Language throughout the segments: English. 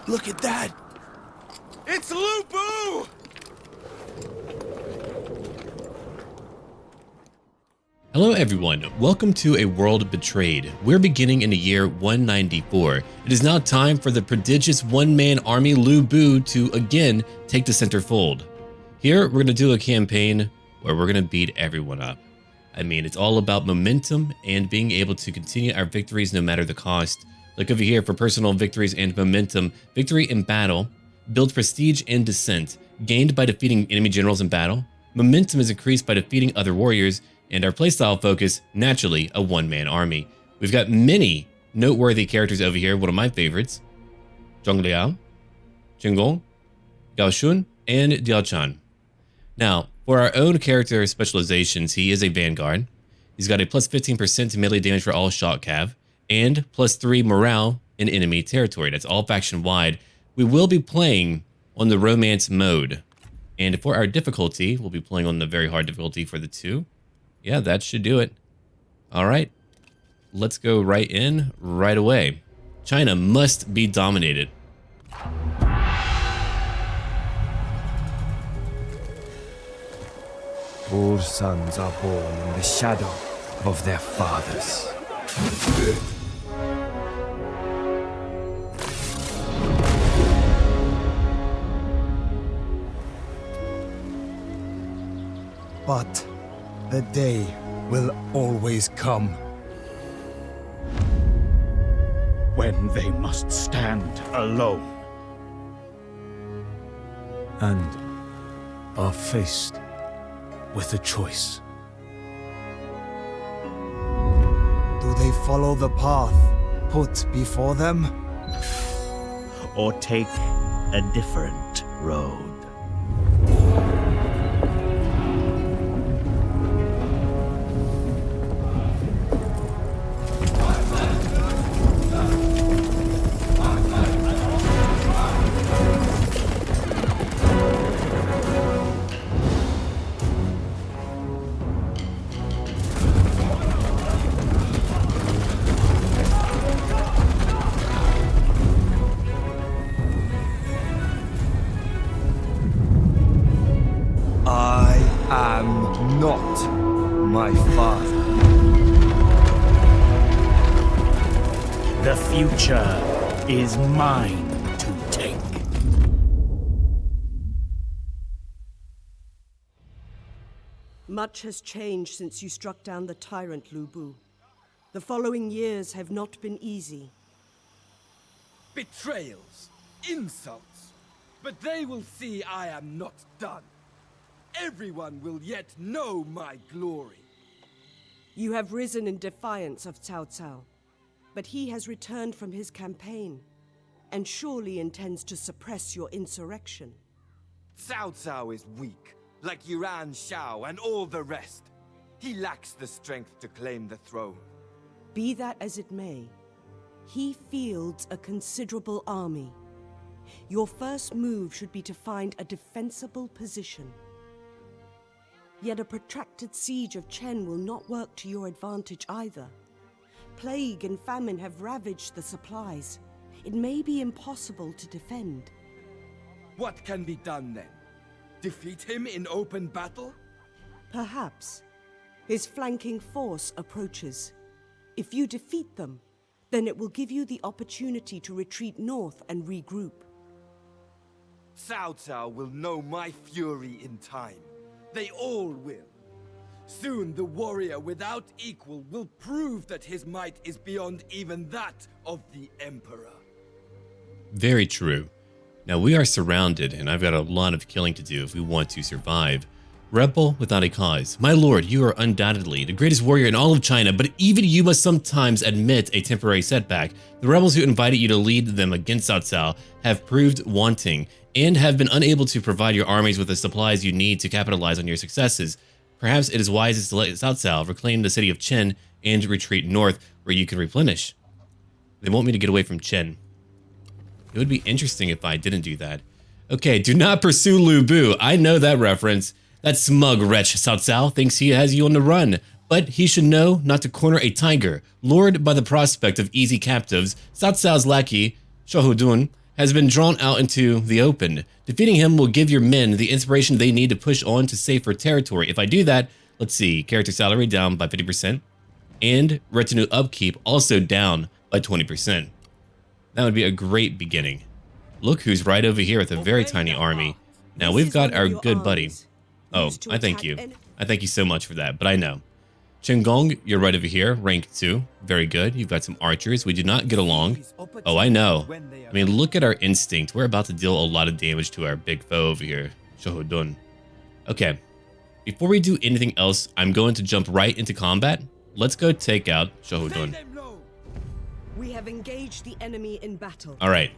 Look at that! It's Lu Bu! Hello everyone, welcome to A World Betrayed. We're beginning in the year 194. It is now time for the prodigious one-man army Lu Bu to again take the center fold. Here we're going to do a campaign where we're going to beat everyone up. I mean, it's all about momentum and being able to continue our victories no matter the cost. Look over here for personal victories and momentum. Victory in battle builds prestige and descent, gained by defeating enemy generals in battle. Momentum is increased by defeating other warriors, and our playstyle focus, naturally, a one-man army. We've got many noteworthy characters over here. One of my favorites, Zhong Liao, Qinggong, Gao Shun, and Diao Chan. Now, for our own character specializations, he is a Vanguard. He's got a plus 15% to melee damage for all shot cav, and plus 3 morale in enemy territory. That's all faction wide. We will be playing on the romance mode. And for our difficulty, we'll be playing on the very hard difficulty for the 2. Yeah, that should do it. All right, let's go right in right away. China must be dominated. All sons are born in the shadow of their fathers. But the day will always come when they must stand alone and are faced with a choice. Do they follow the path put before them? or take a different road. Not my father. The future is mine to take. Much has changed since you struck down the tyrant Lu Bu. The following years have not been easy. Betrayals, insults, but they will see I am not done. Everyone will yet know my glory. You have risen in defiance of Cao Cao, but he has returned from his campaign, and surely intends to suppress your insurrection. Cao Cao is weak, like Yuan Shao and all the rest. He lacks the strength to claim the throne. Be that as it may, he fields a considerable army. Your first move should be to find a defensible position. Yet a protracted siege of Chen will not work to your advantage either. Plague and famine have ravaged the supplies. It may be impossible to defend. What can be done then? Defeat him in open battle? Perhaps. His flanking force approaches. If you defeat them, then it will give you the opportunity to retreat north and regroup. Cao Cao will know my fury in time. They all will. Soon the warrior without equal will prove that his might is beyond even that of the Emperor. Very true. Now we are surrounded, and I've got a lot of killing to do if we want to survive. Rebel without a cause. My lord, you are undoubtedly the greatest warrior in all of China, but even you must sometimes admit a temporary setback. The rebels who invited you to lead them against Cao Cao have proved wanting, and have been unable to provide your armies with the supplies you need to capitalize on your successes. Perhaps it is wisest to let Cao Cao reclaim the city of Chen and retreat north, where you can replenish. They want me to get away from Chen. It would be interesting if I didn't do that. Okay, do not pursue Lu Bu. I know that reference. That smug wretch Cao Cao thinks he has you on the run, but he should know not to corner a tiger. Lured by the prospect of easy captives, Cao Cao's lackey, Shahudun, has been drawn out into the open. Defeating him will give your men the inspiration they need to push on to safer territory. If I do that, let's see, character salary down by 50%, and retinue upkeep also down by 20%. That would be a great beginning. Look who's right over here with a very tiny army. Now we've got our good buddy. Oh, I thank you. I thank you so much for that, but I know. Chenggong, you're right over here, rank 2. Very good. You've got some archers. We do not get along. Oh, I know. I mean, look at our instinct. We're about to deal a lot of damage to our big foe over here, Shohodun. Okay. Before we do anything else, I'm going to jump right into combat. Let's go take out Shohodun. We have engaged the enemy in battle. All right.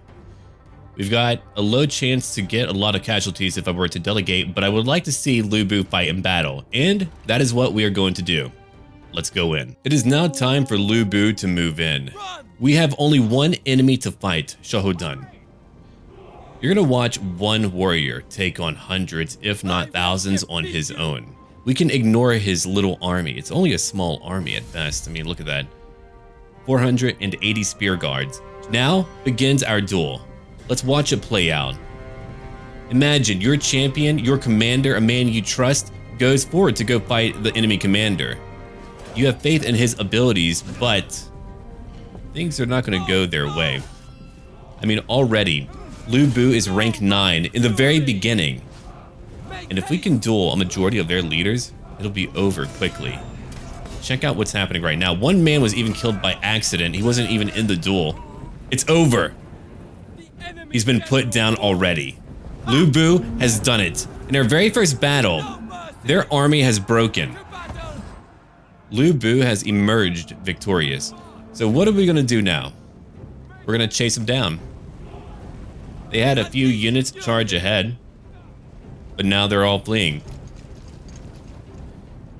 We've got a low chance to get a lot of casualties if I were to delegate, but I would like to see Lu Bu fight in battle, and that is what we are going to do. Let's go in. It is now time for Lu Bu to move in. We have only one enemy to fight, Shohodun. You're gonna watch one warrior take on hundreds, if not thousands, on his own. We can ignore his little army. It's only a small army at best. I mean, look at that. 480 spear guards. Now begins our duel. Let's watch it play out. Imagine your champion, your commander, a man you trust, goes forward to go fight the enemy commander. You have faith in his abilities, but things are not going to go their way. I mean, already, Lu Bu is rank 9 in the very beginning. And if we can duel a majority of their leaders, it'll be over quickly. Check out what's happening right now. One man was even killed by accident. He wasn't even in the duel. It's over. He's been put down already. Lu Bu has done it. In our very first battle, their army has broken. Lu Bu has emerged victorious. So what are we gonna do now? We're gonna chase him down. They had a few units charge ahead, but now they're all fleeing.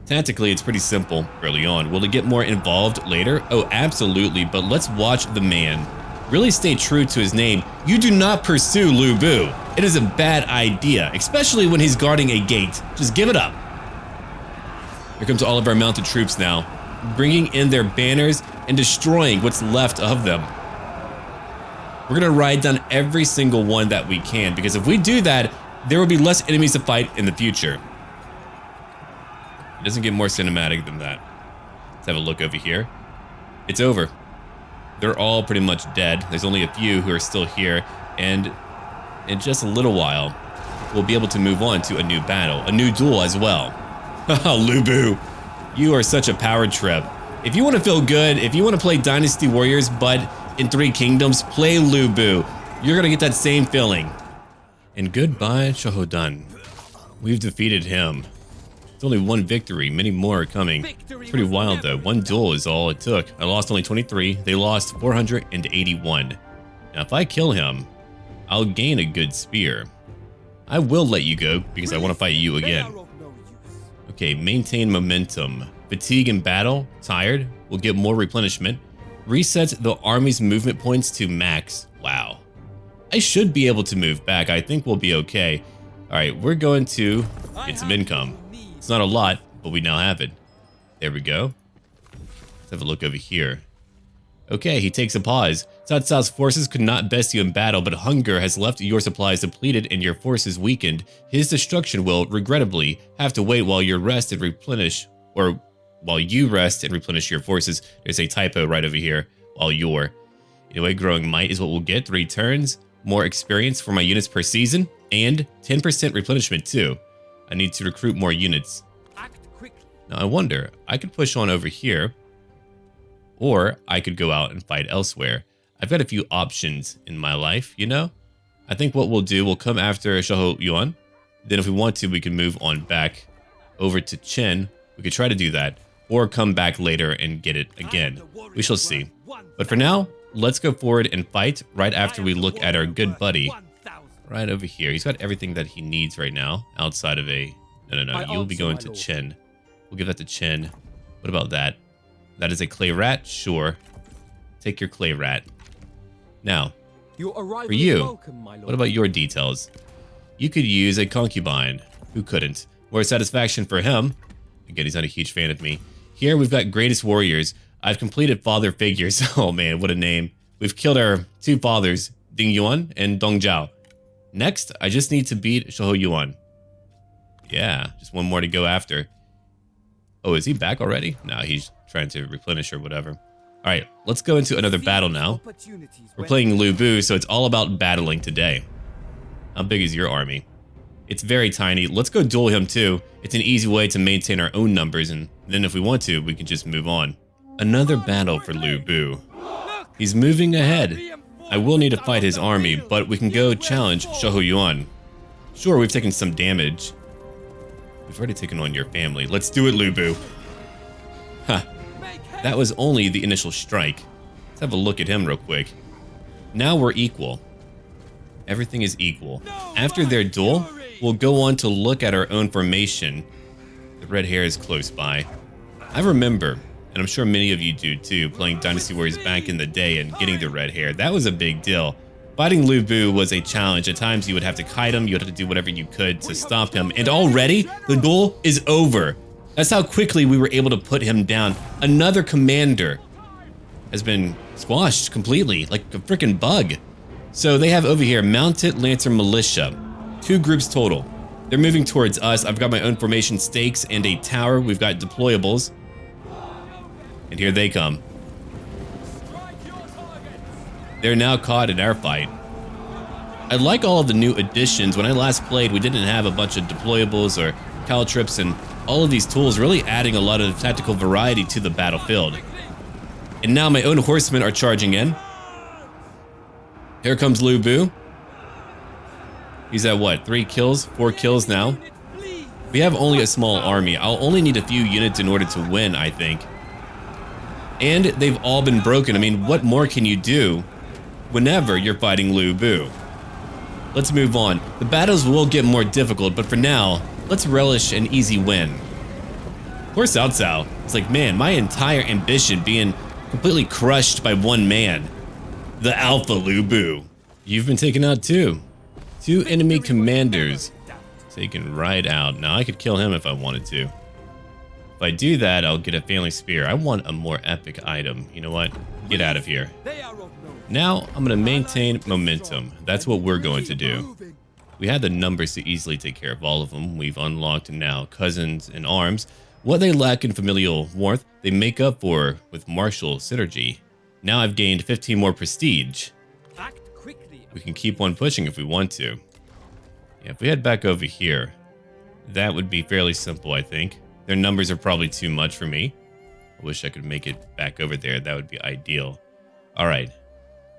Tactically, it's pretty simple early on. Will it get more involved later? Oh, absolutely, but let's watch the man really stay true to his name. You do not pursue Lu Bu. It is a bad idea, especially when he's guarding a gate. Just give it up. Here comes all of our mounted troops now, bringing in their banners and destroying what's left of them. We're gonna ride down every single one that we can, because if we do that, there will be less enemies to fight in the future. It doesn't get more cinematic than that. Let's have a look over here. It's over. They're all pretty much dead. There's only a few who are still here, and in just a little while, we'll be able to move on to a new battle, a new duel as well. Haha, Lu Bu, you are such a power trip. If you want to feel good, if you want to play Dynasty Warriors, but in 3 Kingdoms, play Lu Bu. You're gonna get that same feeling. And goodbye, Shohodun. We've defeated him. It's only one victory, many more are coming. It's pretty wild though. One duel is all it took. I lost only 23, they lost 481. Now if I kill him, I'll gain a good spear. I will let you go because I want to fight you again. Okay, maintain momentum. Fatigue in battle, tired, will get more replenishment. Resets the army's movement points to max. Wow. I should be able to move back. I think we'll be okay. All right, we're going to get some income. It's not a lot, but we now have it. There we go. Let's have a look over here. Okay, he takes a pause. Cao Cao's forces could not best you in battle, but hunger has left your supplies depleted and your forces weakened. His destruction will, regrettably, have to wait while you rest and replenish, or while you rest and replenish your forces. There's a typo right over here. While you're. Anyway, growing might is what we'll get. 3 turns, more experience for my units per season, and 10% replenishment too. I need to recruit more units. Now I wonder, I could push on over here, or I could go out and fight elsewhere. I've got a few options in my life, you know? I think what we'll do, we'll come after Shaho Yuan. Then if we want to, we can move on back over to Chen. We could try to do that, or come back later and get it again. We shall see. But for now, let's go forward and fight right after we look at our good buddy right over here. He's got everything that he needs right now outside of a... No. You'll be going to Chen. We'll give that to Chen. What about that? That is a clay rat? Sure. Take your clay rat. Now, for you, what about your details? You could use a concubine. Who couldn't? More satisfaction for him. Again, he's not a huge fan of me. Here, we've got greatest warriors. I've completed father figures. Oh man, what a name. We've killed our 2 fathers. Ding Yuan and Dong Zhao. Next, I just need to beat Shehu Yuan. Yeah, just one more to go after. Oh, is he back already? No, he's trying to replenish or whatever. All right, let's go into another battle now. We're playing Lu Bu, so it's all about battling today. How big is your army? It's very tiny. Let's go duel him too. It's an easy way to maintain our own numbers, and then if we want to, we can just move on. Another battle for Lu Bu. He's moving ahead. I will need to fight his army, but we can go challenge Shehu Yuan. Sure, we've taken some damage. We've already taken on your family. Let's do it, Lu Bu. Huh. That was only the initial strike. Let's have a look at him real quick. Now we're equal. Everything is equal. After their duel, we'll go on to look at our own formation. The red hair is close by. I remember, and I'm sure many of you do too, playing Dynasty Warriors back in the day and getting the red hair. That was a big deal. Fighting Lu Bu was a challenge. At times you would have to kite him, you would have to do whatever you could to stop him. And already, the duel is over. That's how quickly we were able to put him down. Another commander has been squashed completely, like a freaking bug. So they have over here Mounted Lancer Militia. 2 groups total. They're moving towards us. I've got my own formation stakes and a tower. We've got deployables. And here they come. They're now caught in our fight. I like all of the new additions. When I last played, we didn't have a bunch of deployables or caltrips, and all of these tools really adding a lot of tactical variety to the battlefield. And now my own horsemen are charging in. Here comes Lu Bu. He's at what, 3 kills, 4 kills now? We have only a small army. I'll only need a few units in order to win, I think. And they've all been broken. I mean, what more can you do whenever you're fighting Lu Bu? Let's move on. The battles will get more difficult, but for now, let's relish an easy win. Poor Cao Cao. It's like, man, my entire ambition being completely crushed by one man. The Alpha Lu Bu. You've been taken out too. 2 enemy commanders taken right out. Now I could kill him if I wanted to. If I do that, I'll get a family spear. I want a more epic item. You know what? Get out of here. Now I'm going to maintain momentum. That's what we're going to do. We had the numbers to easily take care of all of them. We've unlocked now cousins in arms. What they lack in familial warmth, they make up for with martial synergy. Now I've gained 15 more prestige. We can keep on pushing if we want to. Yeah, if we head back over here, that would be fairly simple, I think. Their numbers are probably too much for me. I wish I could make it back over there. That would be ideal. All right.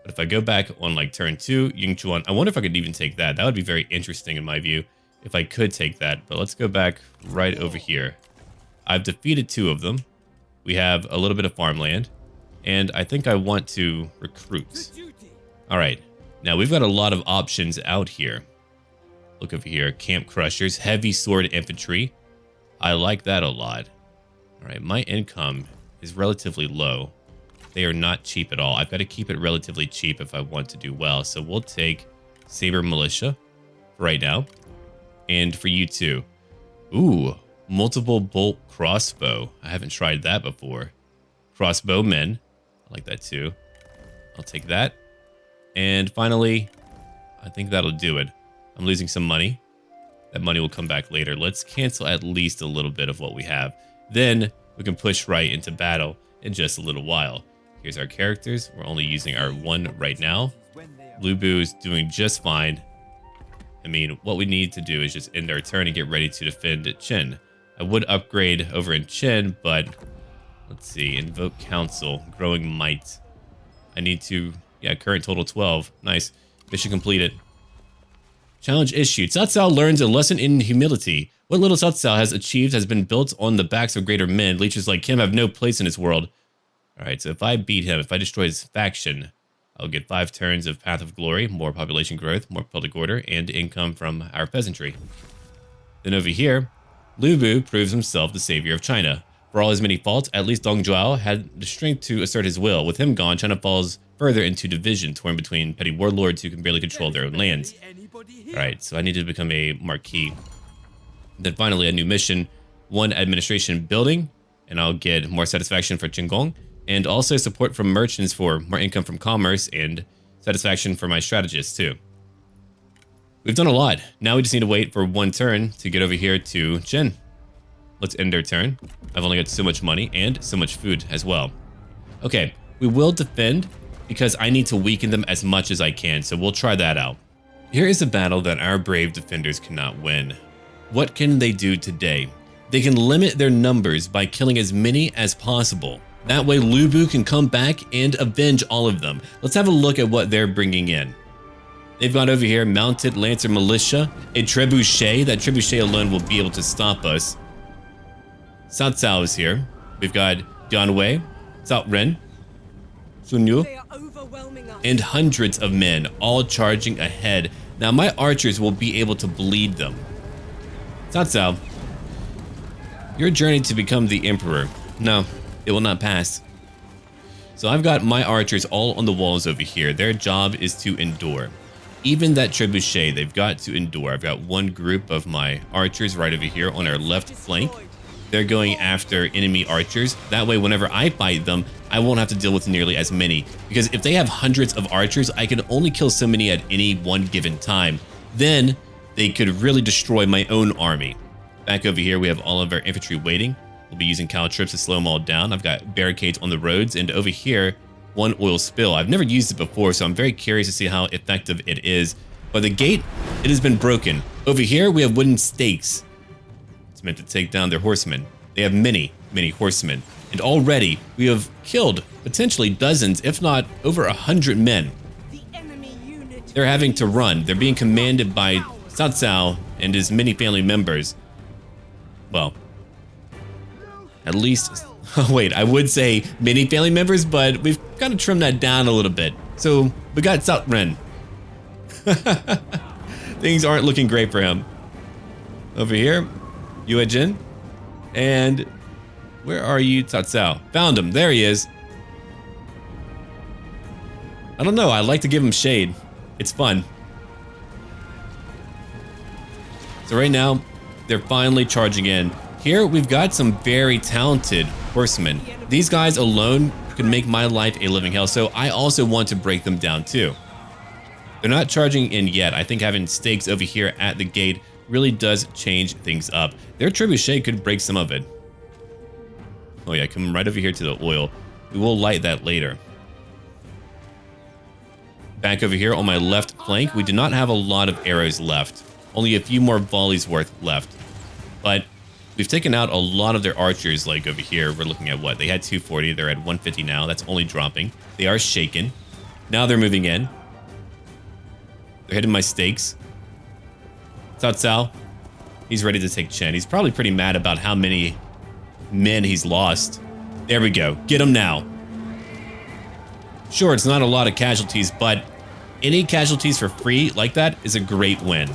But if I go back on like turn 2, Yingchuan, I wonder if I could even take that. That would be very interesting in my view if I could take that. But let's go back right over here. I've defeated 2 of them. We have a little bit of farmland. And I think I want to recruit. All right. Now we've got a lot of options out here. Look over here. Camp Crushers, heavy sword infantry. I like that a lot. All right. My income is relatively low. They are not cheap at all. I've got to keep it relatively cheap if I want to do well. So we'll take Saber Militia right now. And for you too. Ooh, multiple bolt crossbow. I haven't tried that before. Crossbowmen. I like that too. I'll take that. And finally, I think that'll do it. I'm losing some money. That money will come back later. Let's cancel at least a little bit of what we have. Then we can push right into battle in just a little while. Here's our characters. We're only using our 1 right now. Lu Bu is doing just fine. I mean, what we need to do is just end our turn and get ready to defend Qin. I would upgrade over in Qin, but let's see. Invoke Council. Growing Might. I need to... Yeah, current total 12. Nice. Mission completed. Challenge issued. Cao Cao learns a lesson in humility. What little Cao Cao has achieved has been built on the backs of greater men. Leeches like him have no place in his world. Alright, so if I beat him, if I destroy his faction, I'll get 5 turns of Path of Glory, more population growth, more public order, and income from our peasantry. Then over here, Lu Bu proves himself the savior of China. For all his many faults, at least Dong Zhao had the strength to assert his will. With him gone, China falls further into division, torn between petty warlords who can barely control their own lands. Alright, so I need to become a marquis. Then finally, a new mission, 1 administration building, and I'll get more satisfaction for Qinggong, and also support from merchants for more income from commerce, and satisfaction for my strategist too. We've done a lot. Now we just need to wait for one turn to get over here to Jin. Let's end our turn. I've only got so much money and so much food as well. Okay, we will defend because I need to weaken them as much as I can, so we'll try that out. Here is a battle that our brave defenders cannot win. What can they do today? They can limit their numbers by killing as many as possible. That way Lu Bu can come back and avenge all of them. Let's have a look at what they're bringing in. They've got over here mounted Lancer Militia, a trebuchet. That trebuchet alone will be able to stop us. Cao Cao is here. We've got Dian Wei, Cao Ren, Sun Yu, and hundreds of men all charging ahead. Now my archers will be able to bleed them. Cao Cao, your journey to become the emperor. No, it will not pass. So I've got my archers all on the walls over here. Their job is to endure. Even that trebuchet, they've got to endure. I've got one group of my archers right over here on our left flank. They're going after enemy archers. That way, whenever I fight them, I won't have to deal with nearly as many. Because if they have hundreds of archers, I can only kill so many at any one given time. Then they could really destroy my own army. Back over here, we have all of our infantry waiting. We'll be using caltrops to slow them all down. I've got barricades on the roads, and over here, one oil spill. I've never used it before, so I'm very curious to see how effective it is. But the gate, it has been broken. Over here, we have wooden stakes. It's meant to take down their horsemen. They have many, many horsemen. And already, we have killed potentially dozens, if not over 100 men. They're having to run. They're being commanded by Cao Cao and his many family members. Well, at least, wait, I would say many family members, but we've kind of trimmed that down a little bit. So we got Cao Ren. Things aren't looking great for him. Over here, Yue Jin. And where are you, Cao Cao? Found him, there he is. I don't know, I like to give him shade. It's fun. So right now, they're finally charging in. Here, we've got some very talented horsemen. These guys alone can make my life a living hell, so I also want to break them down too. They're not charging in yet. I think having stakes over here at the gate really does change things up. Their trebuchet could break some of it. Oh yeah, come right over here to the oil. We will light that later. Back over here on my left flank, we do not have a lot of arrows left. Only a few more volleys worth left. But we've taken out a lot of their archers, like over here. We're looking at what? They had 240, they're at 150 now. That's only dropping. They are shaken. Now they're moving in. They're hitting my stakes. Cao Cao, he's ready to take Chen. He's probably pretty mad about how many men he's lost. There we go. Get him now. Sure, it's not a lot of casualties, but any casualties for free like that is a great win.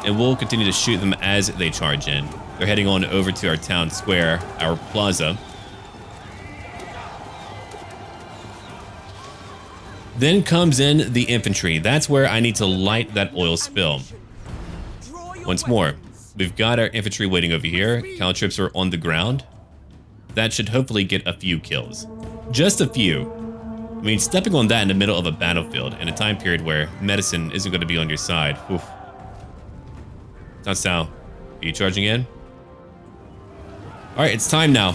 And we'll continue to shoot them as they charge in. They're heading on over to our town square, our plaza. Then comes in the infantry. That's where I need to light that oil spill. Once more, we've got our infantry waiting over here. Caltrops are on the ground. That should hopefully get a few kills. Just a few. I mean, stepping on that in the middle of a battlefield in a time period where medicine isn't going to be on your side. Oof. Cao Cao, are you charging in? Alright, it's time now.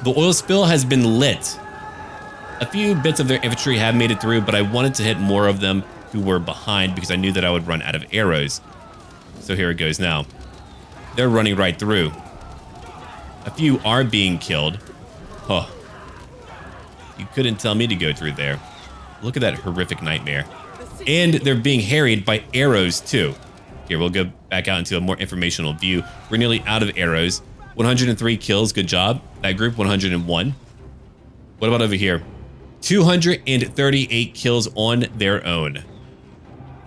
The oil spill has been lit. A few bits of their infantry have made it through, but I wanted to hit more of them who were behind because I knew that I would run out of arrows. So here it goes now. They're running right through. A few are being killed. Oh. You couldn't tell me to go through there. Look at that horrific nightmare. And they're being harried by arrows too. Here, we'll go back out into a more informational view. We're nearly out of arrows. 103 kills, good job. That group, 101. What about over here? 238 kills on their own.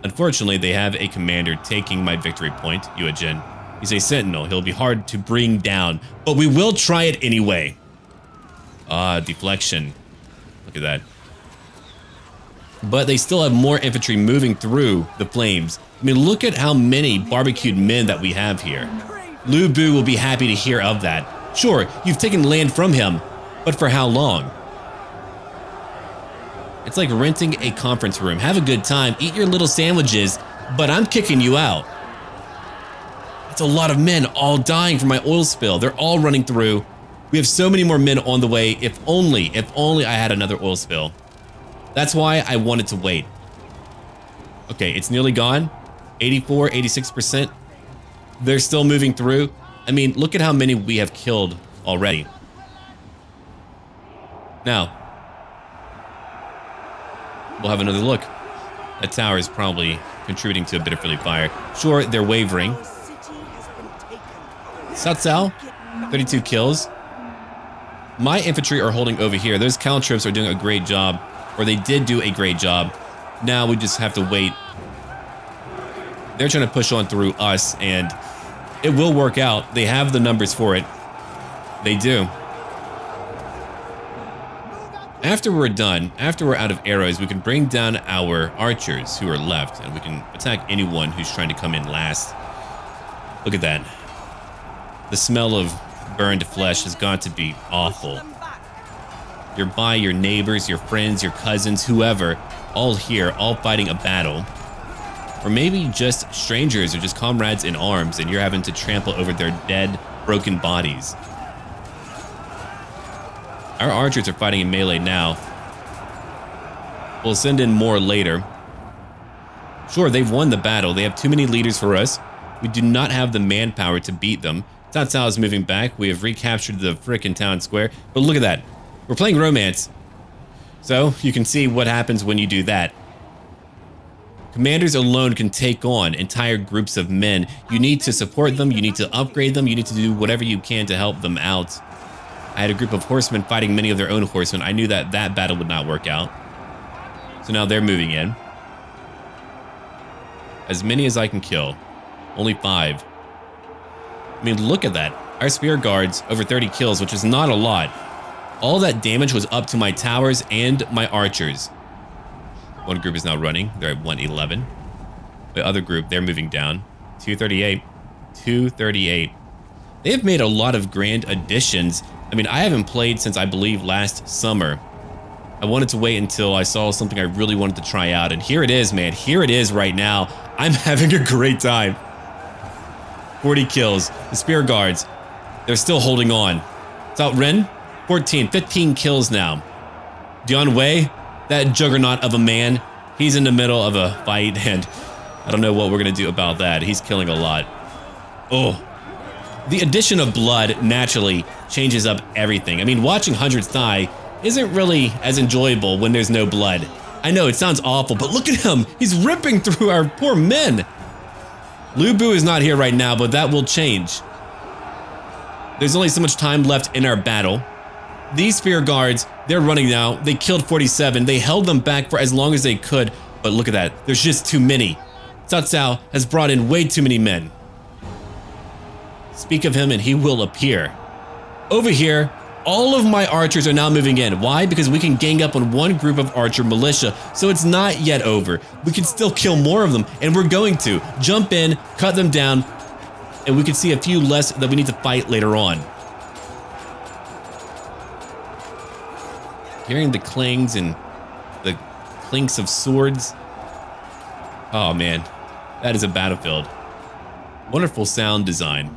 Unfortunately, they have a commander taking my victory point, Yue Jin. He's a sentinel. He'll be hard to bring down, but we will try it anyway. Deflection. Look at that. But they still have more infantry moving through the flames. I mean, look at how many barbecued men that we have here. Lu Bu will be happy to hear of that. Sure, you've taken land from him, but for how long? It's like renting a conference room. Have a good time, eat your little sandwiches, but I'm kicking you out. It's a lot of men all dying from my oil spill. They're all running through. We have so many more men on the way. If only I had another oil spill. That's why I wanted to wait. Okay, it's nearly gone. 84, 86%. They're still moving through. I mean, look at how many we have killed already. Now, we'll have another look. That tower is probably contributing to a bit of friendly fire. Sure, they're wavering. Satsao, 32 kills. My infantry are holding over here. Those caltrops are doing a great job, or they did do a great job. Now we just have to wait. They're trying to push on through us, and it will work out. They have the numbers for it. They do. After we're done, after we're out of arrows, we can bring down our archers who are left, and we can attack anyone who's trying to come in last. Look at that. The smell of burned flesh has got to be awful. You're by your neighbors, your friends, your cousins, whoever, all here, all fighting a battle. Or maybe just strangers or just comrades in arms, and you're having to trample over their dead, broken bodies. Our archers are fighting in melee now. We'll send in more later. Sure, they've won the battle. They have too many leaders for us. We do not have the manpower to beat them. Cao Cao is moving back. We have recaptured the frickin' town square. But look at that. We're playing romance. So you can see what happens when you do that. Commanders alone can take on entire groups of men. You need to support them. You need to upgrade them. You need to do whatever you can to help them out. I had a group of horsemen fighting many of their own horsemen. I knew that that battle would not work out. So now they're moving in. As many as I can kill. Only 5. I mean, look at that. Our spear guards, over 30 kills, which is not a lot. All that damage was up to my towers and my archers. One group is now running. They're at 111. The other group, they're moving down. 238. 238. They have made a lot of grand additions. I mean, I haven't played since, I believe, last summer. I wanted to wait until I saw something I really wanted to try out. And here it is, man. Here it is right now. I'm having a great time. 40 kills. The spear guards, they're still holding on. Cao Ren, 14, 15 kills now. Dian Wei, that juggernaut of a man, he's in the middle of a fight, and I don't know what we're going to do about that. He's killing a lot. Oh. The addition of blood naturally changes up everything. I mean, watching hundreds die isn't really as enjoyable when there's no blood. I know, it sounds awful, but look at him. He's ripping through our poor men. Lu Bu is not here right now, but that will change. There's only so much time left in our battle. These spear guards, they're running now. They killed 47. They held them back for as long as they could, but look at that. There's just too many. Cao Cao has brought in way too many men. Speak of him and he will appear. Over here, all of my archers are now moving in. Why? Because we can gang up on one group of archer militia, so it's not yet over. We can still kill more of them, and we're going to. Jump in, cut them down, and we can see a few less that we need to fight later on. Hearing the clings and the clinks of swords. Oh man, that is a battlefield. Wonderful sound design.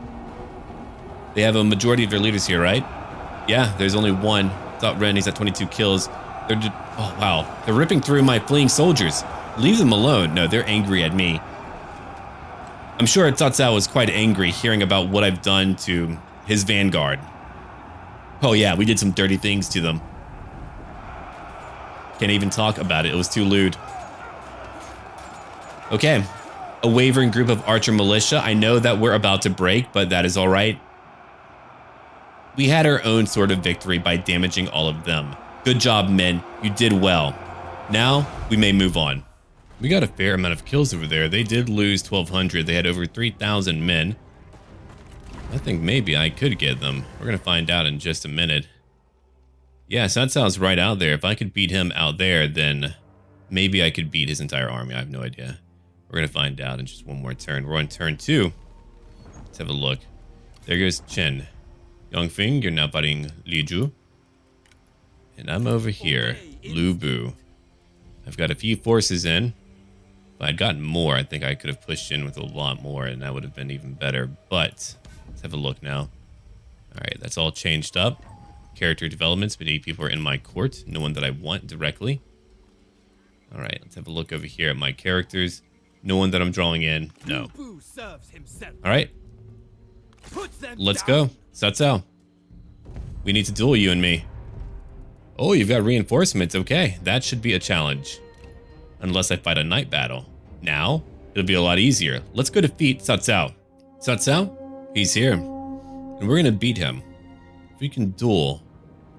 They have a majority of their leaders here, right? Yeah, there's only one. Cao Ren, he's at 22 kills. They're just, oh wow, they're ripping through my fleeing soldiers. Leave them alone. No, they're angry at me. I'm sure Cao Cao was quite angry hearing about what I've done to his vanguard. Oh yeah, we did some dirty things to them. Can't even talk about it. It was too lewd. Okay, a wavering group of archer militia. I know that we're about to break, but that is all right. We had our own sort of victory by damaging all of them. Good job, men. You did well. Now, we may move on. We got a fair amount of kills over there. They did lose 1,200. They had over 3,000 men. I think maybe I could get them. We're going to find out in just a minute. Yeah, Cao Cao's right out there. If I could beat him out there, then maybe I could beat his entire army. I have no idea. We're going to find out in just one more turn. We're on turn 2. Let's have a look. There goes Chen. Yongfeng, you're now fighting Li Ju. And I'm over here, Lu Bu. I've got a few forces in. If I'd gotten more, I think I could have pushed in with a lot more, and that would have been even better. But let's have a look now. All right, that's all changed up. Character developments, many people are in my court. No one that I want directly. All right, let's have a look over here at my characters. No one that I'm drawing in. No. All right. Let's go. That's out. We need to duel, you and me. Oh, you've got reinforcements. Okay, that should be a challenge. Unless I fight a night battle. Now, it'll be a lot easier. Let's go defeat Cao. Cao? He's here. And we're gonna beat him. If we can duel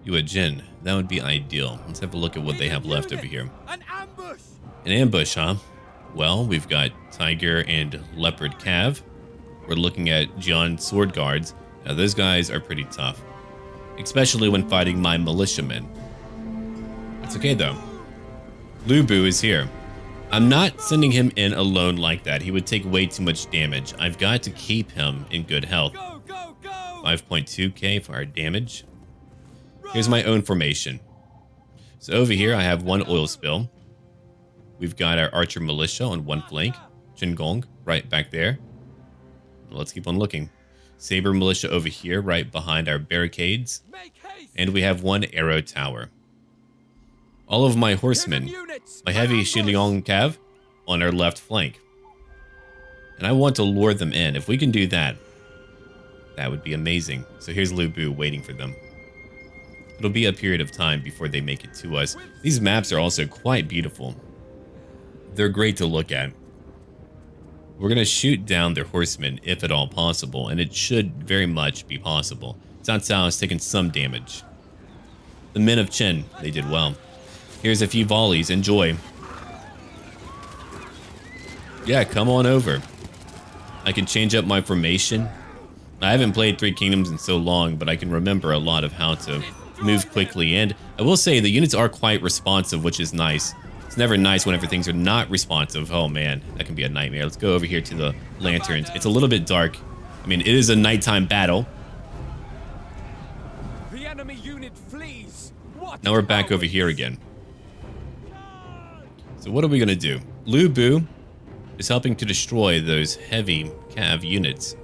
Yue Jin, that would be ideal. Let's have a look at what they have left over here. An ambush! An ambush, huh? Well, we've got Tiger and Leopard Cav. We're looking at Jian Sword Guards. Now, those guys are pretty tough. Especially when fighting my militiamen. It's okay, though. Lu Bu is here. I'm not sending him in alone like that. He would take way too much damage. I've got to keep him in good health. 5.2k for our damage. Here's my own formation. So over here, I have one oil spill. We've got our archer militia on one flank. Qinggong right back there. Let's keep on looking. Saber militia over here, right behind our barricades. And we have one arrow tower. All of my horsemen, my heavy Shiliong Cav, on our left flank. And I want to lure them in. If we can do that, that would be amazing. So here's Lu Bu waiting for them. It'll be a period of time before they make it to us. These maps are also quite beautiful. They're great to look at. We're going to shoot down their horsemen if at all possible, and it should very much be possible. Cao Cao has taken some damage. The men of Qin, they did well. Here's a few volleys. Enjoy. Yeah, come on over. I can change up my formation. I haven't played Three Kingdoms in so long, but I can remember a lot of how to move quickly. And I will say the units are quite responsive, which is nice. It's never nice whenever things are not responsive. Oh man, that can be a nightmare. Let's go over here to the lanterns. It's a little bit dark. I mean, it is a nighttime battle. The enemy unit flees. Now we're back over here again. So what are we gonna do? Lu Bu is helping to destroy those heavy Cav units.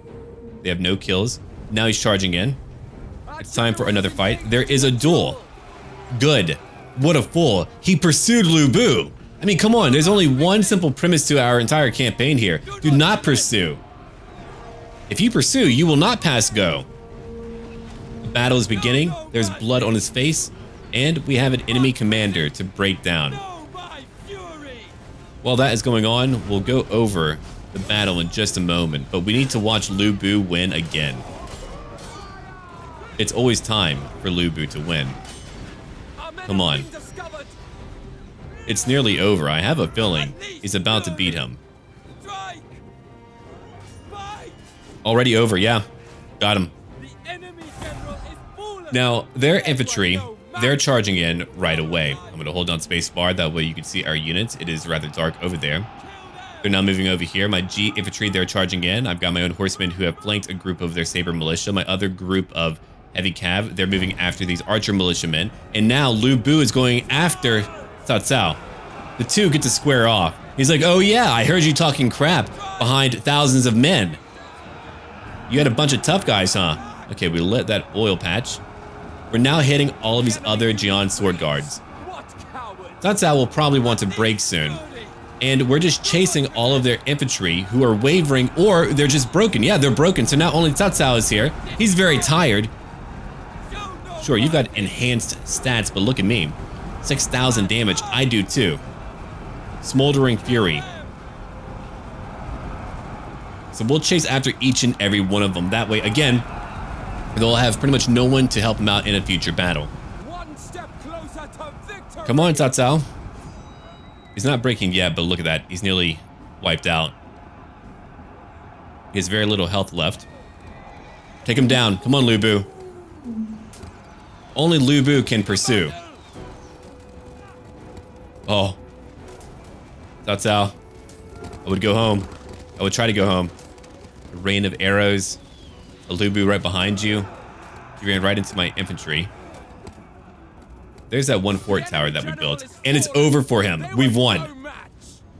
They have no kills. Now he's charging in. It's time for another fight. There is a duel. Good. What a fool. He pursued Lu Bu. I mean, come on. There's only one simple premise to our entire campaign here. Do not pursue. If you pursue, you will not pass go. The battle is beginning. There's blood on his face. And we have an enemy commander to break down. While that is going on, we'll go over the battle in just a moment. But we need to watch Lu Bu win again. It's always time for Lu Bu to win. Come on. It's nearly over. I have a feeling he's about to beat him. Already over, yeah. Got him. Now, their infantry, they're charging in right away. I'm going to hold down space bar. That way you can see our units. It is rather dark over there. They're now moving over here. My G infantry, they're charging in. I've got my own horsemen who have flanked a group of their saber militia. My other group of heavy cav, they're moving after these archer militiamen. And now Lu Bu is going after Cao Cao. The two get to square off. He's like, oh yeah, I heard you talking crap behind thousands of men. You had a bunch of tough guys, huh? Okay, we lit that oil patch. We're now hitting all of these other Jian sword guards. Cao Cao will probably want to break soon. And we're just chasing all of their infantry who are wavering, or they're just broken. Yeah, they're broken. So now only Cao Cao is here. He's very tired. Sure, you've got enhanced stats, but look at me. 6,000 damage. I do too. Smoldering Fury. So we'll chase after each and every one of them. That way, again, they'll have pretty much no one to help them out in a future battle. Come on, Cao Cao. He's not breaking yet, but look at that. He's nearly wiped out. He has very little health left. Take him down. Come on, Lu Bu. Only Lu Bu can pursue. Oh. Cao Cao. I would go home. I would try to go home. A rain of arrows. A Lu Bu right behind you. You ran right into my infantry. There's that one fort tower that we built, and it's over for him. We've won.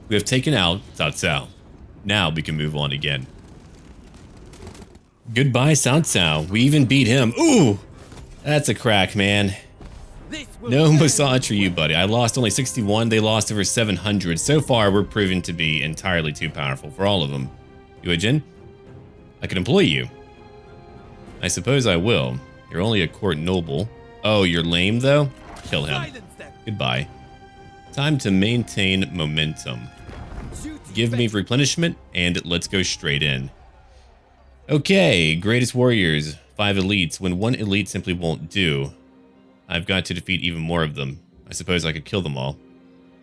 We have taken out Cao Cao. Now we can move on again. Goodbye, Cao Cao. We even beat him. Ooh, that's a crack, man. No massage for you, buddy. I lost only 61. They lost over 700. So far, we're proven to be entirely too powerful for all of them. Yuejin, I could employ you. I suppose I will. You're only a court noble. Oh, you're lame, though? Kill him. Goodbye. Time to maintain momentum. Give me replenishment, and let's go straight in. Okay, greatest warriors. 5 elites. When 1 elite simply won't do, I've got to defeat even more of them. I suppose I could kill them all.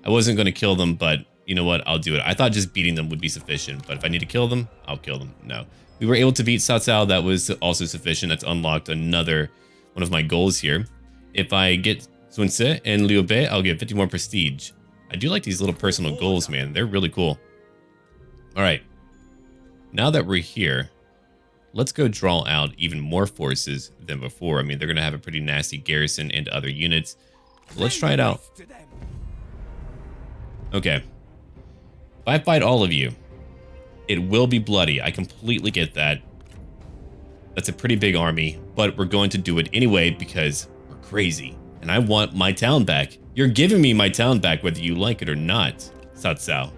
I wasn't going to kill them, but you know what? I'll do it. I thought just beating them would be sufficient, but if I need to kill them, I'll kill them. No. We were able to beat Cao Cao. That was also sufficient. That's unlocked another one of my goals here. If I get Sun Ce and Liu Bei, I'll get 50 more prestige. I do like these little personal goals, man. They're really cool. All right. Now that we're here, let's go draw out even more forces than before. I mean, they're going to have a pretty nasty garrison and other units. So let's try it out. Okay. If I fight all of you, it will be bloody. I completely get that. That's a pretty big army, but we're going to do it anyway because we're crazy. And I want my town back. You're giving me my town back whether you like it or not, Cao Cao.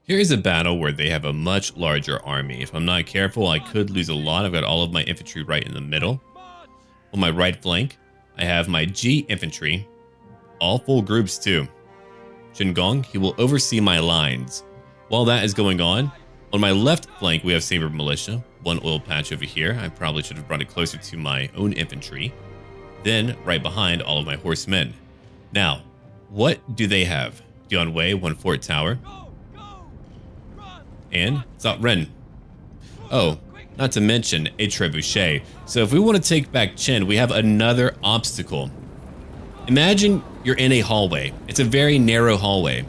Here is a battle where they have a much larger army. If I'm not careful, I could lose a lot. I've got all of my infantry right in the middle. On my right flank, I have my G infantry, all full groups too. Gong, he will oversee my lines. While that is going on my left flank, we have Saber Militia, 1 oil patch over here. I probably should have brought it closer to my own infantry. Then, right behind, all of my horsemen. Now, what do they have? Dian Wei, 1 fort tower. And Zhao Ren. Oh, not to mention a trebuchet. So if we want to take back Chen, we have another obstacle. Imagine you're in a hallway. It's a very narrow hallway.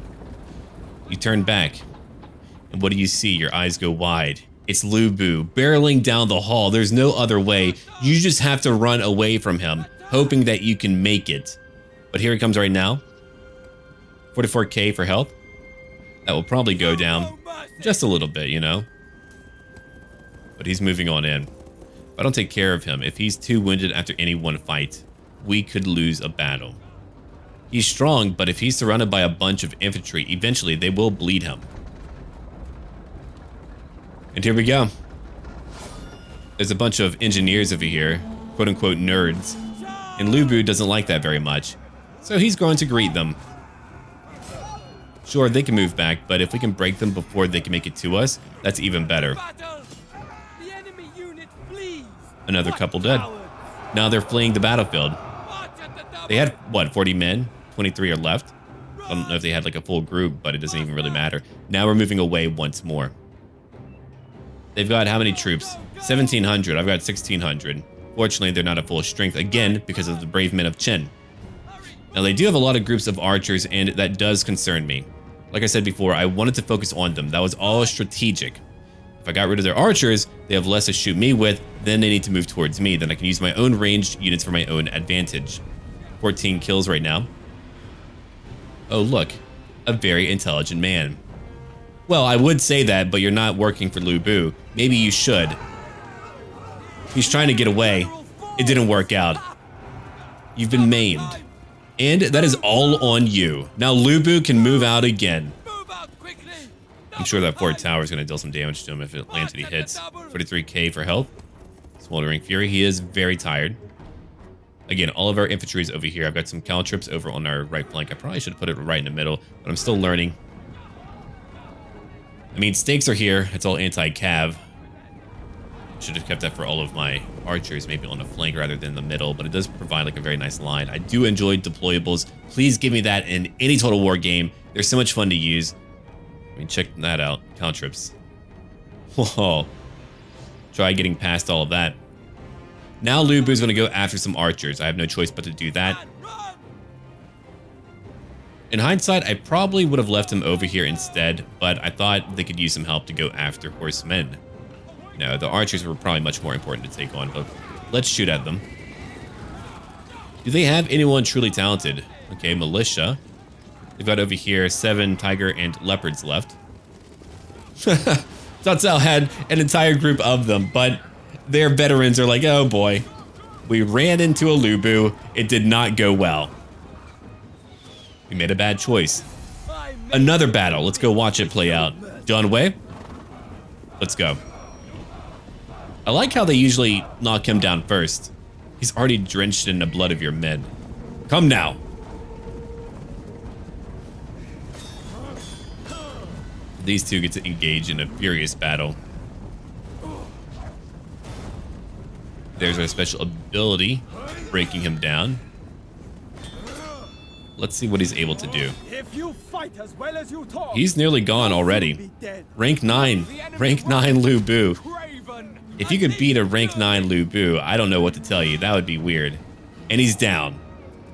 You turn back, and what do you see? Your eyes go wide. It's Lu Bu barreling down the hall. There's no other way. You just have to run away from him, hoping that you can make it. But here he comes right now. 44k for health. That will probably go down just a little bit, you know. But he's moving on in. If I don't take care of him, if he's too wounded after any one fight, we could lose a battle. He's strong, but if he's surrounded by a bunch of infantry, eventually they will bleed him. And here we go. There's a bunch of engineers over here, quote-unquote nerds, and Lu Bu doesn't like that very much, so he's going to greet them. Sure, they can move back, but if we can break them before they can make it to us, that's even better. Another couple dead. Now they're fleeing the battlefield. They had, what, 40 men? 23 are left. I don't know if they had like a full group, but it doesn't even really matter. Now we're moving away once more. They've got how many troops? 1,700. I've got 1,600. Fortunately, they're not at full strength, again, because of the brave men of Chen. Now, they do have a lot of groups of archers, and that does concern me. Like I said before, I wanted to focus on them. That was all strategic. If I got rid of their archers, they have less to shoot me with, then they need to move towards me. Then I can use my own ranged units for my own advantage. 14 kills right now. Oh, look. A very intelligent man. Well, I would say that, but you're not working for Lu Bu. Maybe you should. He's trying to get away. It didn't work out. You've been maimed. And that is all on you. Now Lu Bu can move out again. I'm sure that fort tower is going to deal some damage to him if it lands and he hits. 43k for health. Smoldering Fury. He is very tired. Again, all of our infantry is over here. I've got some caltrips over on our right flank. I probably should have put it right in the middle, but I'm still learning. I mean, stakes are here. It's all anti-cav. Should have kept that for all of my archers, maybe on the flank rather than the middle, but it does provide like a very nice line. I do enjoy deployables. Please give me that in any Total War game. They're so much fun to use. I mean, check that out. Caltrips. Whoa. Try getting past all of that. Now Lu Bu is going to go after some archers. I have no choice but to do that. In hindsight, I probably would have left him over here instead, but I thought they could use some help to go after horsemen. No, the archers were probably much more important to take on, but let's shoot at them. Do they have anyone truly talented? Okay, militia. They've got over here 7 tiger and leopards left. Cao Cao had an entire group of them, but their veterans are like, oh boy, we ran into a Lu Bu. It did not go well. We made a bad choice. Another battle. Let's go watch it play out. John Wei, let's go. I like how they usually knock him down first. He's already drenched in the blood of your men. Come now. These two get to engage in a furious battle. There's our special ability, breaking him down. Let's see what he's able to do. If you fight as well as you talk, He's nearly gone already. Rank 9 Lu Bu. If you could beat a rank 9 Lu Bu, I don't know what to tell you. That would be weird. And he's down.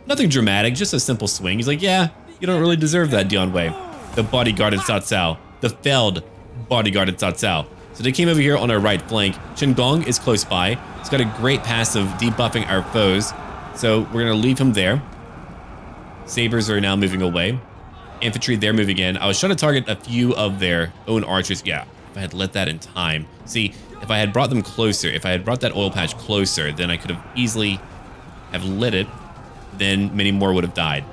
Nothing dramatic, just a simple swing. He's like, yeah, you don't really deserve that, Dian Wei. The bodyguard of Cao Cao. The failed bodyguard of Cao Cao. So they came over here on our right flank. Chen Gong is close by. He's got a great passive debuffing our foes. So we're going to leave him there. Sabers are now moving away. Infantry, they're moving in. I was trying to target a few of their own archers. Yeah, if I had let that in time. See, if I had brought them closer, if I had brought that oil patch closer, then I could have easily have lit it. Then many more would have died.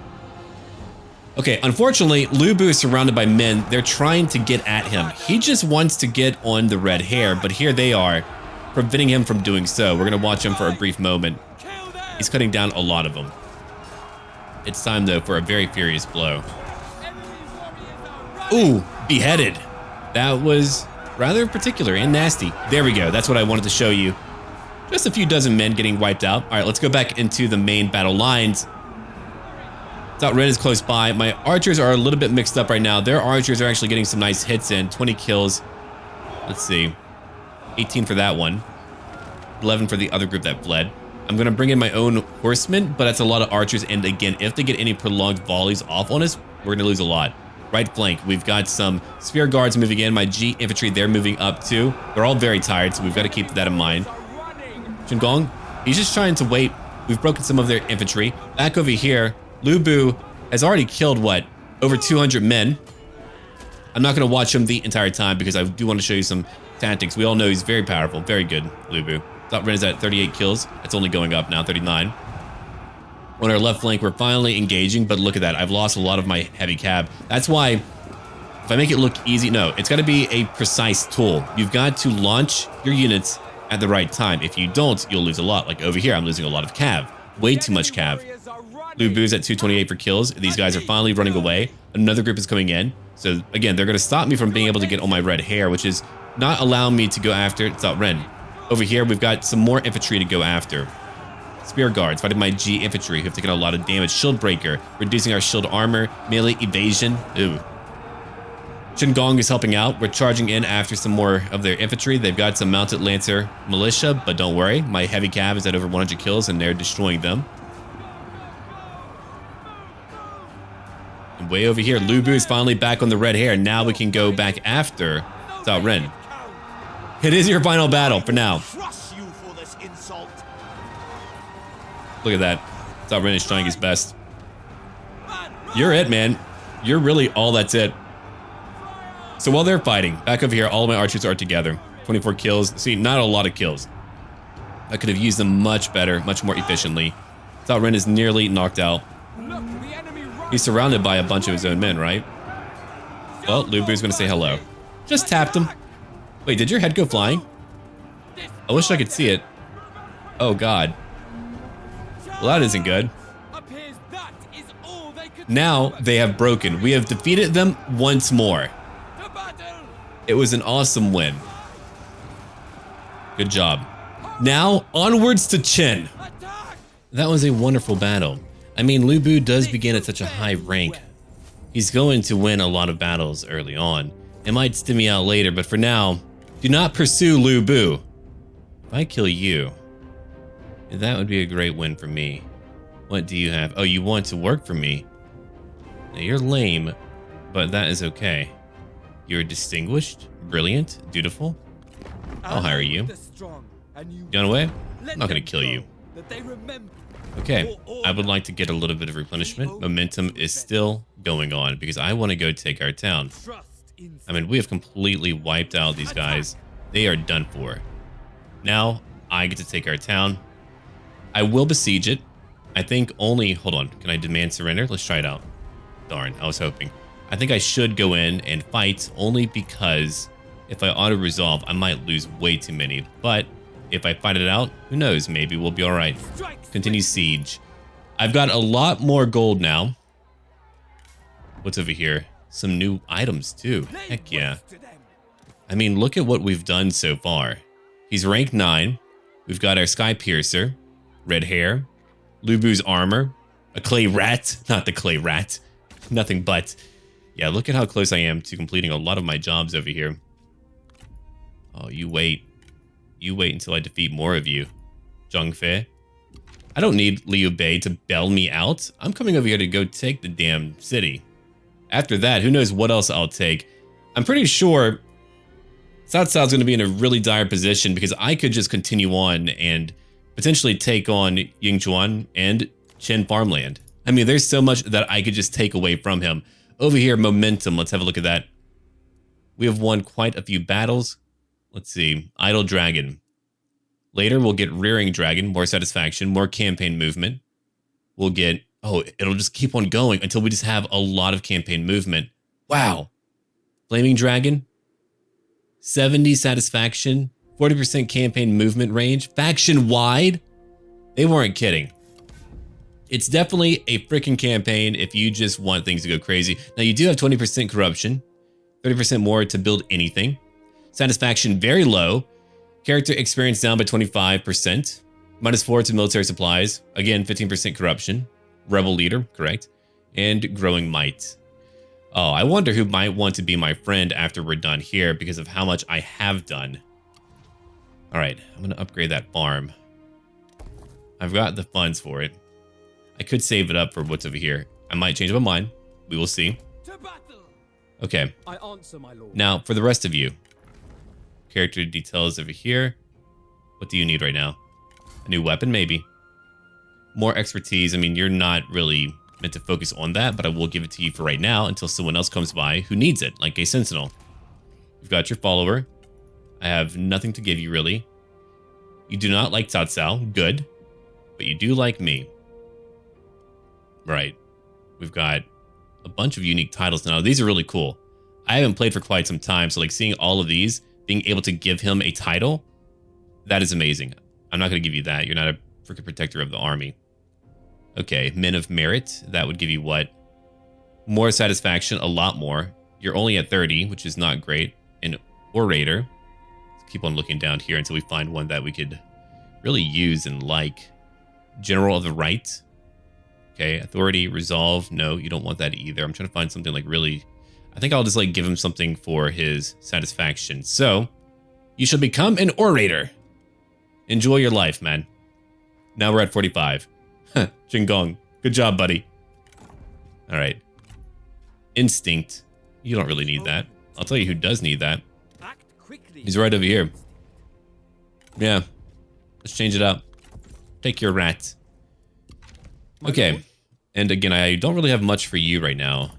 Okay, unfortunately, Lu Bu is surrounded by men. They're trying to get at him. He just wants to get on the red hair, but here they are, preventing him from doing so. We're going to watch him for a brief moment. He's cutting down a lot of them. It's time, though, for a very furious blow. Ooh, beheaded. That was rather particular and nasty. There we go. That's what I wanted to show you. Just a few dozen men getting wiped out. All right, let's go back into the main battle lines. Cao Ren is close by. My archers are a little bit mixed up right now. Their archers are actually getting some nice hits in. 20 kills. Let's see. 18 for that one. 11 for the other group that fled. I'm going to bring in my own horsemen, but that's a lot of archers. And again, if they get any prolonged volleys off on us, we're going to lose a lot. Right flank, we've got some spear guards moving in. My G infantry, they're moving up too. They're all very tired, so we've got to keep that in mind. Chen Gong, he's just trying to wait. We've broken some of their infantry. Back over here, Lu Bu has already killed, what, over 200 men. I'm not going to watch him the entire time because I do want to show you some tactics. We all know he's very powerful, very good, Lu Bu. Cao Ren is at 38 kills. It's only going up now, 39. On our left flank, we're finally engaging, but look at that. I've lost a lot of my heavy cab. That's why, if I make it look easy, no, it's got to be a precise tool. You've got to launch your units at the right time. If you don't, you'll lose a lot. Like over here, I'm losing a lot of cav. Way too much cav. Lu Bu's at 228 for kills. These guys are finally running away. Another group is coming in. So again, they're going to stop me from being able to get on my red hair, which is not allowing me to go after Cao Ren. Over here, we've got some more infantry to go after. Spear guards fighting my G infantry who have taken a lot of damage. Shield breaker, reducing our shield armor. Melee evasion. Ooh. Chen Gong is helping out. We're charging in after some more of their infantry. They've got some mounted lancer militia, but don't worry. My heavy cav is at over 100 kills and they're destroying them. And way over here, Lu Bu is finally back on the red hair. Now we can go back after Cao Ren. It is your final battle for now. Look at that. Cao Ren is trying his best. You're it, man. You're really all that's it. So while they're fighting, back over here, all of my archers are together. 24 kills. See, not a lot of kills. I could have used them much better, much more efficiently. Cao Ren is nearly knocked out. He's surrounded by a bunch of his own men, right? Well, Lu Bu's going to say hello. Just tapped him. Wait, did your head go flying? I wish I could see it. Oh, God. Well, that isn't good. Now they have broken. We have defeated them once more. It was an awesome win. Good job. Now, onwards to Chen. That was a wonderful battle. I mean, Lu Bu does begin at such a high rank. He's going to win a lot of battles early on. It might stim me out later, but for now, do not pursue Lu Bu. If I kill you, that would be a great win for me. What do you have? Oh, you want to work for me? Now, you're lame, but that is okay. You're distinguished, brilliant, dutiful. I'll hire you. Dian Wei, I'm not going to kill you. that they remember. Okay, I would like to get a little bit of replenishment. Momentum is still going on because I want to go take our town. Trust in I mean, we have completely wiped out these guys. They are done for. Now, I get to take our town. I will besiege it. I think only... Hold on. Can I demand surrender? Let's try it out. Darn, I was hoping. I think I should go in and fight only because if I auto-resolve, I might lose way too many. But if I fight it out, who knows? Maybe we'll be all right. Continue siege. I've got a lot more gold now. What's over here? Some new items too. Heck yeah. I mean, look at what we've done so far. He's rank 9. We've got our Sky Piercer, red hair, Lubu's armor, a clay rat, not the clay rat, nothing but. Yeah, look at how close I am to completing a lot of my jobs over here. Oh, you wait. You wait until I defeat more of you, Zhangfei. I don't need Liu Bei to bail me out. I'm coming over here to go take the damn city. After that, who knows what else I'll take. I'm pretty sure Cao Cao's going to be in a really dire position because I could just continue on and potentially take on Yingchuan and Qin farmland. I mean, there's so much that I could just take away from him. Over here, momentum. Let's have a look at that. We have won quite a few battles. Let's see. Idle Dragon. Later, we'll get Rearing Dragon, more satisfaction, more campaign movement. We'll get... Oh, it'll just keep on going until we just have a lot of campaign movement. Wow. Flaming Dragon. 70 satisfaction. 40% campaign movement range. Faction wide. They weren't kidding. It's definitely a freaking campaign if you just want things to go crazy. Now, you do have 20% corruption. 30% more to build anything. Satisfaction very low. Character experience down by 25%. -4 to military supplies. Again, 15% corruption. Rebel leader, correct. And growing might. Oh, I wonder who might want to be my friend after we're done here because of how much I have done. All right, I'm going to upgrade that farm. I've got the funds for it. I could save it up for what's over here. I might change my mind. We will see. Okay. I answer, my lord. Now, for the rest of you. Character details over here. What do you need right now? A new weapon, maybe. More expertise. I mean, you're not really meant to focus on that, but I will give it to you for right now until someone else comes by who needs it, like a sentinel. You've got your follower. I have nothing to give you, really. You do not like Cao Cao. Good. But you do like me. Right. We've got a bunch of unique titles now. These are really cool. I haven't played for quite some time, so like seeing all of these, being able to give him a title, that is amazing. I'm not going to give you that. You're not a freaking protector of the army. Okay, Men of Merit. That would give you what? More satisfaction, a lot more. You're only at 30, which is not great. An Orator. Let's keep on looking down here until we find one that we could really use and like. General of the Right. Okay, Authority, Resolve. No, you don't want that either. I'm trying to find something like really... I think I'll just like give him something for his satisfaction. So, you shall become an Orator. Enjoy your life, man. Now we're at 45. Jingong. Good job, buddy. All right. Instinct. You don't really need that. I'll tell you who does need that. He's right over here. Yeah. Let's change it up. Take your rat. Okay. And again, I don't really have much for you right now.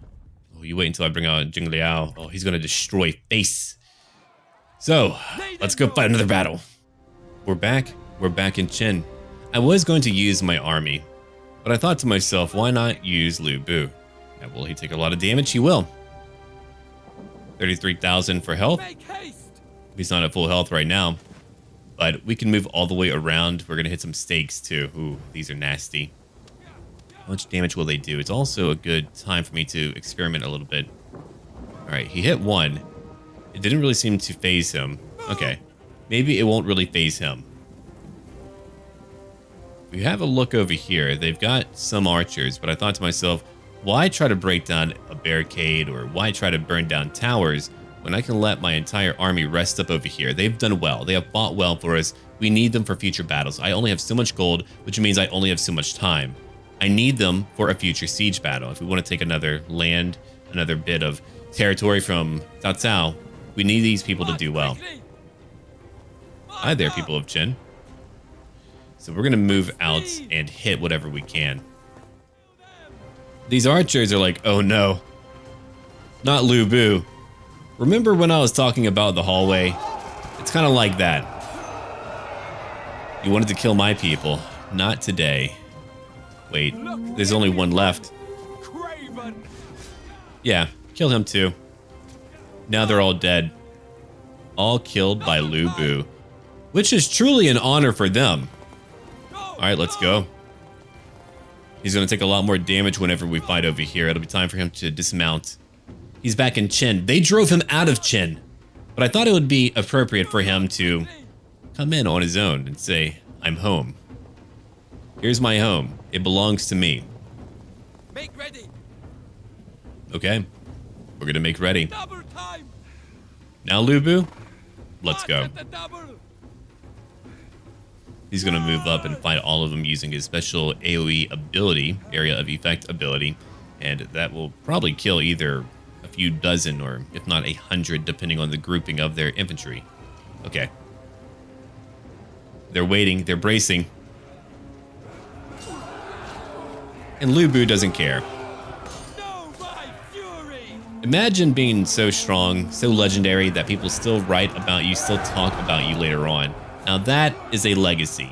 Oh, you wait until I bring out Jing Liao. Oh, he's going to destroy face. So, let's go fight another battle. We're back. We're back in Qin. I was going to use my army, but I thought to myself, why not use Lu Bu? Now, will he take a lot of damage? He will. 33,000 for health. He's not at full health right now, but we can move all the way around. We're going to hit some stakes too. Ooh, these are nasty. How much damage will they do? It's also a good time for me to experiment a little bit. All right, he hit one. It didn't really seem to phase him. Okay, maybe it won't really phase him. We have a look over here. They've got some archers, but I thought to myself, why try to break down a barricade or why try to burn down towers when I can let my entire army rest up over here? They've done well. They have fought well for us. We need them for future battles. I only have so much gold, which means I only have so much time. I need them for a future siege battle. If we want to take another land, another bit of territory from Cao Cao, we need these people to do well. Hi there, people of Qin. So we're going to move out and hit whatever we can. These archers are like, oh no, not Lu Bu. Remember when I was talking about the hallway? It's kind of like that. You wanted to kill my people. Not today. Wait, there's only one left. Yeah, kill him too. Now they're all dead. All killed by Lu Bu, which is truly an honor for them. Alright, let's go. He's going to take a lot more damage whenever we fight over here. It'll be time for him to dismount. He's back in Qin. They drove him out of Qin. But I thought it would be appropriate for him to come in on his own and say, I'm home. Here's my home. It belongs to me. Make ready. Okay. We're going to make ready. Now, Lu Bu, let's go. He's going to move up and fight all of them using his special AoE ability, area of effect ability, and that will probably kill either a few dozen or if not 100 depending on the grouping of their infantry. Okay. They're waiting, they're bracing. And Lu Bu doesn't care. Imagine being so strong, so legendary that people still write about you, still talk about you later on. Now that is a legacy.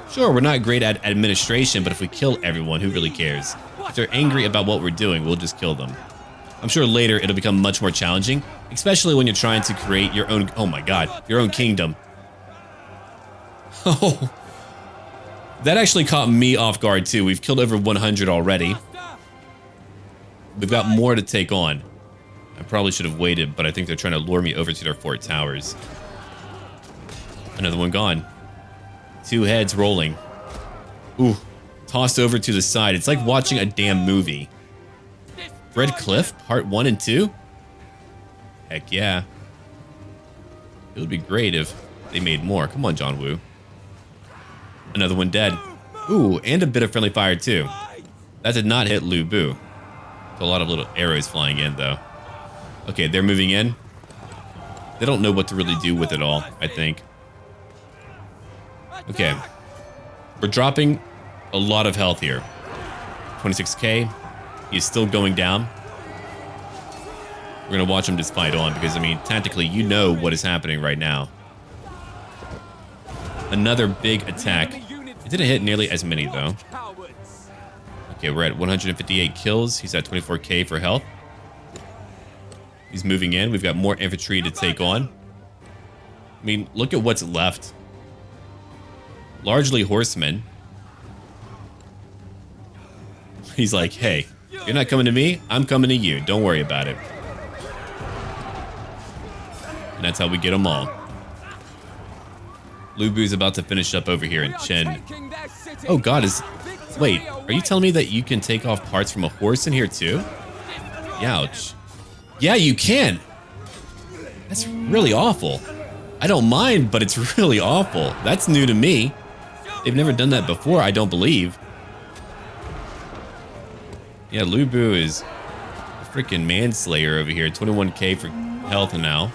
Sure, we're not great at administration, but if we kill everyone, who really cares? If they're angry about what we're doing, we'll just kill them. I'm sure later it'll become much more challenging, especially when you're trying to create your own, oh my god, your own kingdom. Oh, that actually caught me off guard too. We've killed over 100 already. We've got more to take on. I probably should have waited, but I think they're trying to lure me over to their fort towers. Another one gone. 2 heads rolling. Ooh, tossed over to the side. It's like watching a damn movie. Red Cliff, part 1 and 2? Heck yeah. It would be great if they made more. Come on, John Woo. Another one dead. Ooh, and a bit of friendly fire too. That did not hit Lu Bu. A lot of little arrows flying in though. Okay, they're moving in. They don't know what to really do with it all, I think. Okay. We're dropping a lot of health here. 26k. He's still going down. We're going to watch him just fight on because, I mean, tactically, you know what is happening right now. Another big attack. It didn't hit nearly as many, though. Okay, we're at 158 kills. He's at 24k for health. He's moving in. We've got more infantry to take on. I mean, look at what's left. Largely horsemen. He's like, hey, you're not coming to me, I'm coming to you. Don't worry about it. And that's how we get them all. Lu Bu's about to finish up over here in Qin. Oh god, wait, are you telling me that you can take off parts from a horse in here too? Youch. Yeah, you can. That's really awful. I don't mind, but it's really awful. That's new to me. They've never done that before, I don't believe. Yeah, Lu Bu is a freaking manslayer over here. 21k for health now.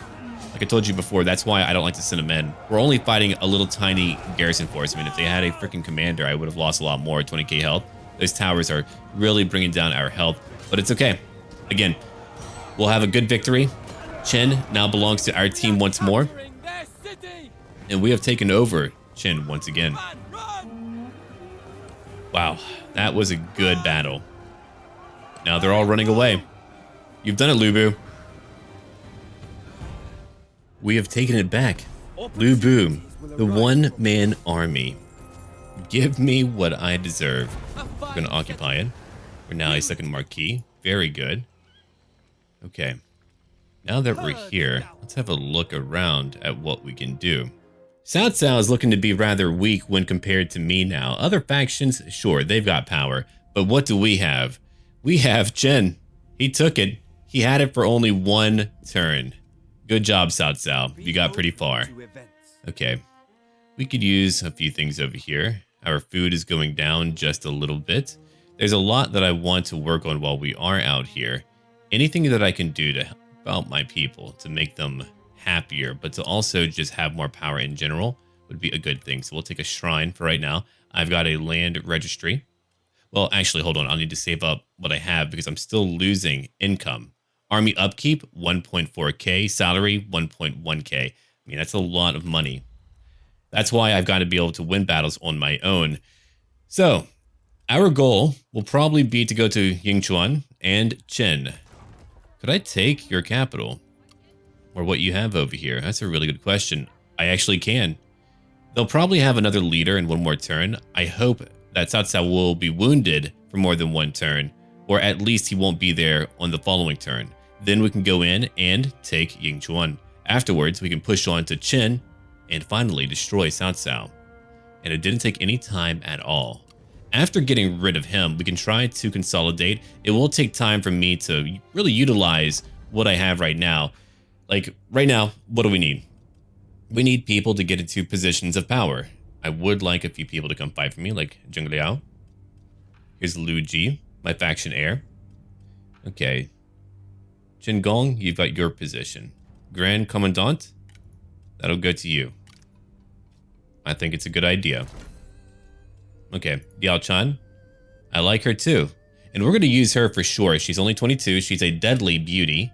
Like I told you before, that's why I don't like to send them in. We're only fighting a little tiny garrison force. I mean, if they had a freaking commander, I would have lost a lot more, 20k health. Those towers are really bringing down our health, but it's okay. Again, we'll have a good victory. Qin now belongs to our team once more. And we have taken over Qin once again. Wow, that was a good battle. Now they're all running away. You've done it, Lu Bu. We have taken it back. Lu Bu, the one-man army. Give me what I deserve. We're going to occupy it. We're now a second marquee. Very good. Okay. Now that we're here, let's have a look around at what we can do. Cao Cao is looking to be rather weak when compared to me now. Other factions, sure, they've got power. But what do we have? We have Qin. He took it. He had it for only 1 turn. Good job, Cao Cao. You got pretty far. Okay. We could use a few things over here. Our food is going down just a little bit. There's a lot that I want to work on while we are out here. Anything that I can do to help out my people, to make them happier, but to also just have more power in general would be a good thing. So we'll take a shrine for right now. I've got a land registry. Well, actually, hold on. I'll need to save up what I have because I'm still losing income. Army upkeep, 1.4k. Salary, 1.1k. I mean, that's a lot of money. That's why I've got to be able to win battles on my own. So, our goal will probably be to go to Yingchuan and Chen. Could I take your capital? Or what you have over here? That's a really good question. I actually can. They'll probably have another leader in one more turn. I hope that Cao Cao will be wounded for more than one turn, or at least he won't be there on the following turn. Then we can go in and take Yingchuan. Afterwards, we can push on to Chen and finally destroy Cao Cao. And it didn't take any time at all. After getting rid of him, we can try to consolidate. It will take time for me to really utilize what I have right now. Like, right now, what do we need? We need people to get into positions of power. I would like a few people to come fight for me, like Zheng Liao. Here's Lu Ji, my faction heir. Okay. Chen Gong, you've got your position. Grand Commandant, that'll go to you. I think it's a good idea. Okay, Biao Chan, I like her too. And we're going to use her for sure. She's only 22. She's a deadly beauty.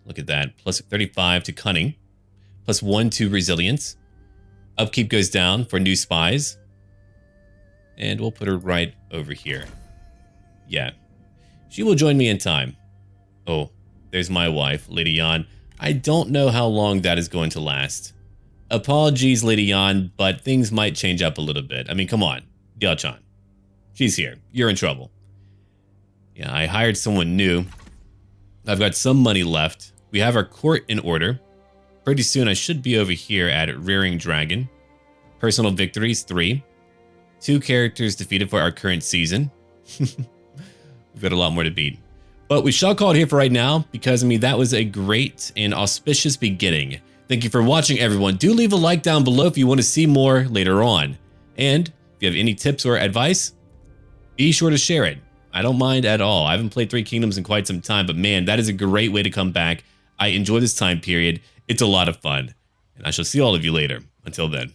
Look at that. Plus 35 to cunning. Plus 1 to resilience. Upkeep goes down for new spies. And we'll put her right over here. Yeah. She will join me in time. Oh, there's my wife, Lady Yan. I don't know how long that is going to last. Apologies, Lady Yan, but things might change up a little bit. I mean, come on. Biao Chan. She's here. You're in trouble. Yeah, I hired someone new. I've got some money left. We have our court in order. Pretty soon I should be over here at Rearing Dragon. Personal victories, 3. 2 characters defeated for our current season. We've got a lot more to beat. But we shall call it here for right now because, I mean, that was a great and auspicious beginning. Thank you for watching, everyone. Do leave a like down below if you want to see more later on. And if you have any tips or advice, be sure to share it. I don't mind at all. I haven't played Three Kingdoms in quite some time, but man, that is a great way to come back. I enjoy this time period. It's a lot of fun. And I shall see all of you later. Until then.